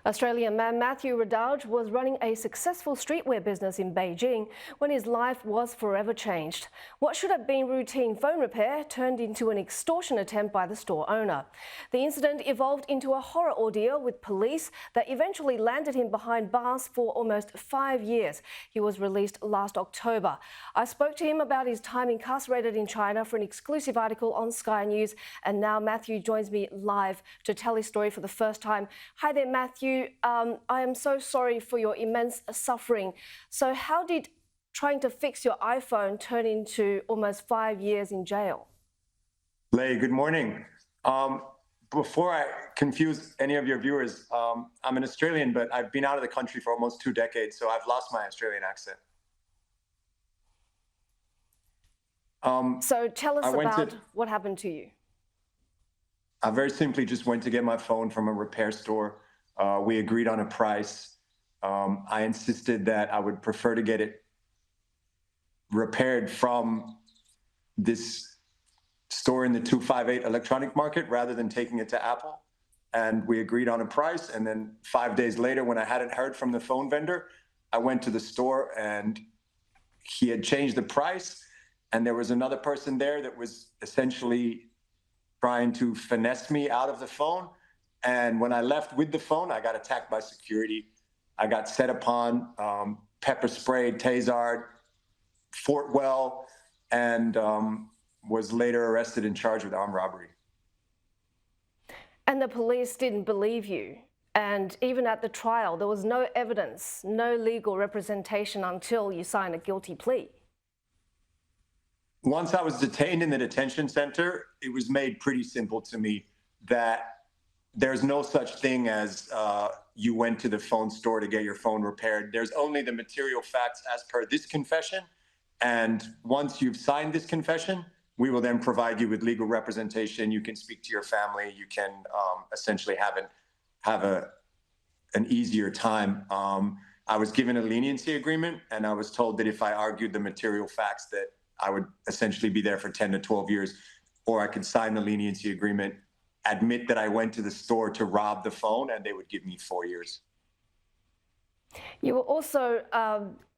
Australian man Matthew Radalj was running a successful streetwear business in Beijing when his life was forever changed. What should have been routine phone repair turned into an extortion attempt by the store owner. The incident evolved into a horror ordeal with police that eventually landed him behind bars for almost 5 years. He was released last October. I spoke to him about his time incarcerated in China for an exclusive article on Sky News, and now Matthew joins me live to tell his story for the first time. Hi there, Matthew. I am so sorry for your immense suffering. So how did trying to fix your iPhone turn into almost 5 years in jail? Lei, good morning. Before I confuse any of your viewers, I'm an Australian, but I've been out of the country for almost 2 decades, so I've lost my Australian accent. So tell us about what happened to you. I very simply just went to get my phone from a repair store. We agreed on a price. I insisted that I would prefer to get it repaired from this store in the 258 electronic market rather than taking it to Apple. And we agreed on a price. And then 5 days later, when I hadn't heard from the phone vendor, I went to the store and he had changed the price. And there was another person there that was essentially trying to finesse me out of the phone. And when I left with the phone, I got attacked by security. I got set upon, pepper sprayed, tasered, Fort Well, and was later arrested and charged with armed robbery. And the police didn't believe you. And even at the trial, there was no evidence, no legal representation until you signed a guilty plea. Once I was detained in the detention center, it was made pretty simple to me that there's no such thing as you went to the phone store to get your phone repaired. There's only the material facts as per this confession. And once you've signed this confession, we will then provide you with legal representation. You can speak to your family. You can essentially have an easier time. I was given a leniency agreement, and I was told that if I argued the material facts, that I would essentially be there for 10 to 12 years, or I could sign the leniency agreement, admit that I went to the store to rob the phone, and they would give me 4 years. You were also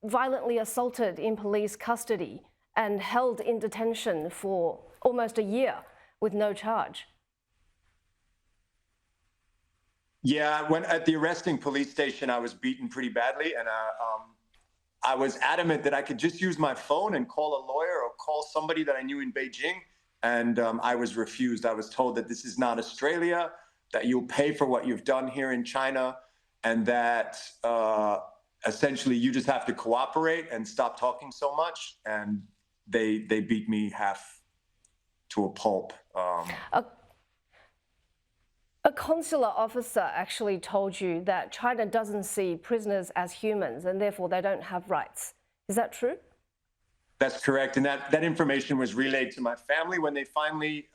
violently assaulted in police custody and held in detention for almost a year with no charge. Yeah, when at the arresting police station, I was beaten pretty badly, and I was adamant that I could just use my phone and call a lawyer or call somebody that I knew in Beijing. And I was refused. I was told that this is not Australia, that you'll pay for what you've done here in China, and that essentially you just have to cooperate and stop talking so much. And they beat me half to a pulp. A consular officer actually told you that China doesn't see prisoners as humans and therefore they don't have rights. Is that true? That's correct. And that information was relayed to my family when they finally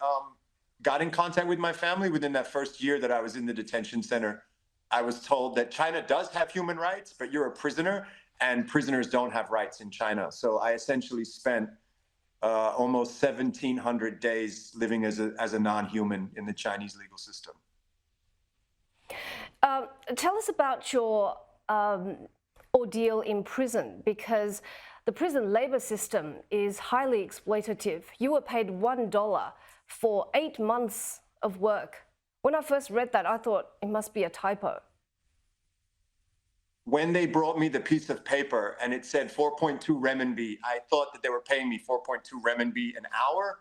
got in contact with my family. Within that first year that I was in the detention center, I was told that China does have human rights, but you're a prisoner and prisoners don't have rights in China. So I essentially spent almost 1,700 days living as a non-human in the Chinese legal system. Tell us about your ordeal in prison, because the prison labor system is highly exploitative. You were paid $1 for 8 months of work. When I first read that, I thought it must be a typo. When they brought me the piece of paper and it said 4.2 renminbi, I thought that they were paying me 4.2 renminbi an hour.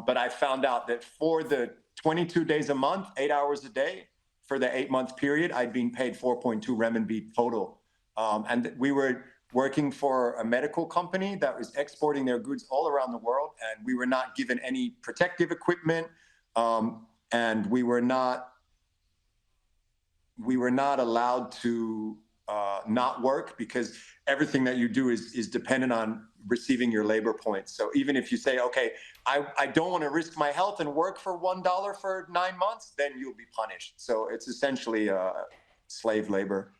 But I found out that for the 22 days a month, 8 hours a day, for the 8-month period, I'd been paid 4.2 renminbi total. And we were working for a medical company that was exporting their goods all around the world, and we were not given any protective equipment, and we were not allowed to not work, because everything that you do is dependent on receiving your labor points. So even if you say, okay, I don't want to risk my health and work for $1 for 9 months, then you'll be punished. So it's essentially slave labor.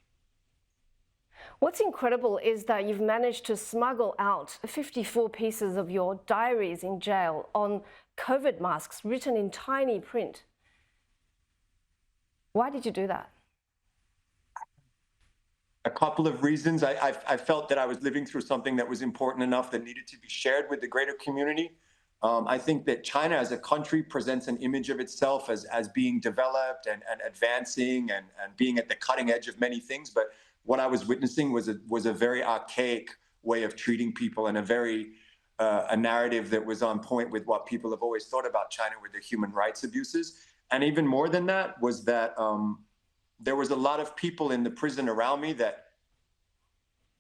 What's incredible is that you've managed to smuggle out 54 pieces of your diaries in jail on COVID masks written in tiny print. Why did you do that? A couple of reasons. I felt that I was living through something that was important enough that needed to be shared with the greater community. I think that China as a country presents an image of itself as being developed and advancing and being at the cutting edge of many things. But what I was witnessing was a very archaic way of treating people, and a narrative that was on point with what people have always thought about China with the human rights abuses. And even more than that was that there was a lot of people in the prison around me that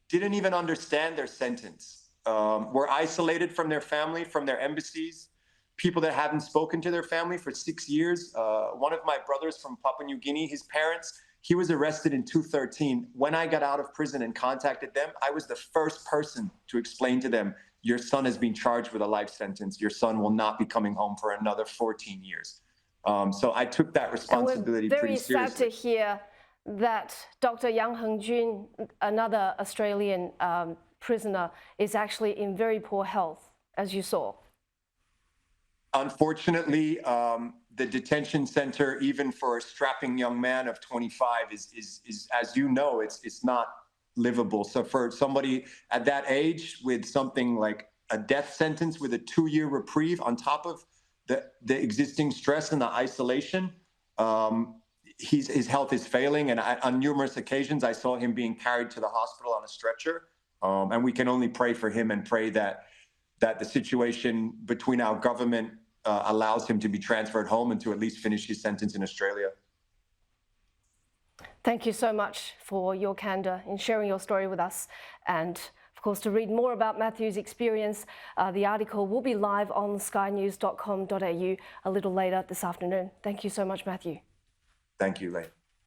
didn't even understand their sentence, were isolated from their family, from their embassies, people that hadn't spoken to their family for 6 years. One of my brothers from Papua New Guinea, his parents, he was arrested in 2013. When I got out of prison and contacted them, I was the first person to explain to them, your son has been charged with a life sentence. Your son will not be coming home for another 14 years. So I took that responsibility pretty seriously. Very sad to hear that Dr. Yang Hengjun, another Australian prisoner, is actually in very poor health, as you saw. Unfortunately, the detention center, even for a strapping young man of 25, is as you know, it's not livable. So for somebody at that age with something like a death sentence with a 2-year reprieve on top of the existing stress and the isolation, his health is failing. And on numerous occasions, I saw him being carried to the hospital on a stretcher. And we can only pray for him and pray that the situation between our government allows him to be transferred home and to at least finish his sentence in Australia. Thank you so much for your candor in sharing your story with us. And of course, to read more about Matthew's experience, the article will be live on skynews.com.au a little later this afternoon. Thank you so much, Matthew. Thank you, Lane.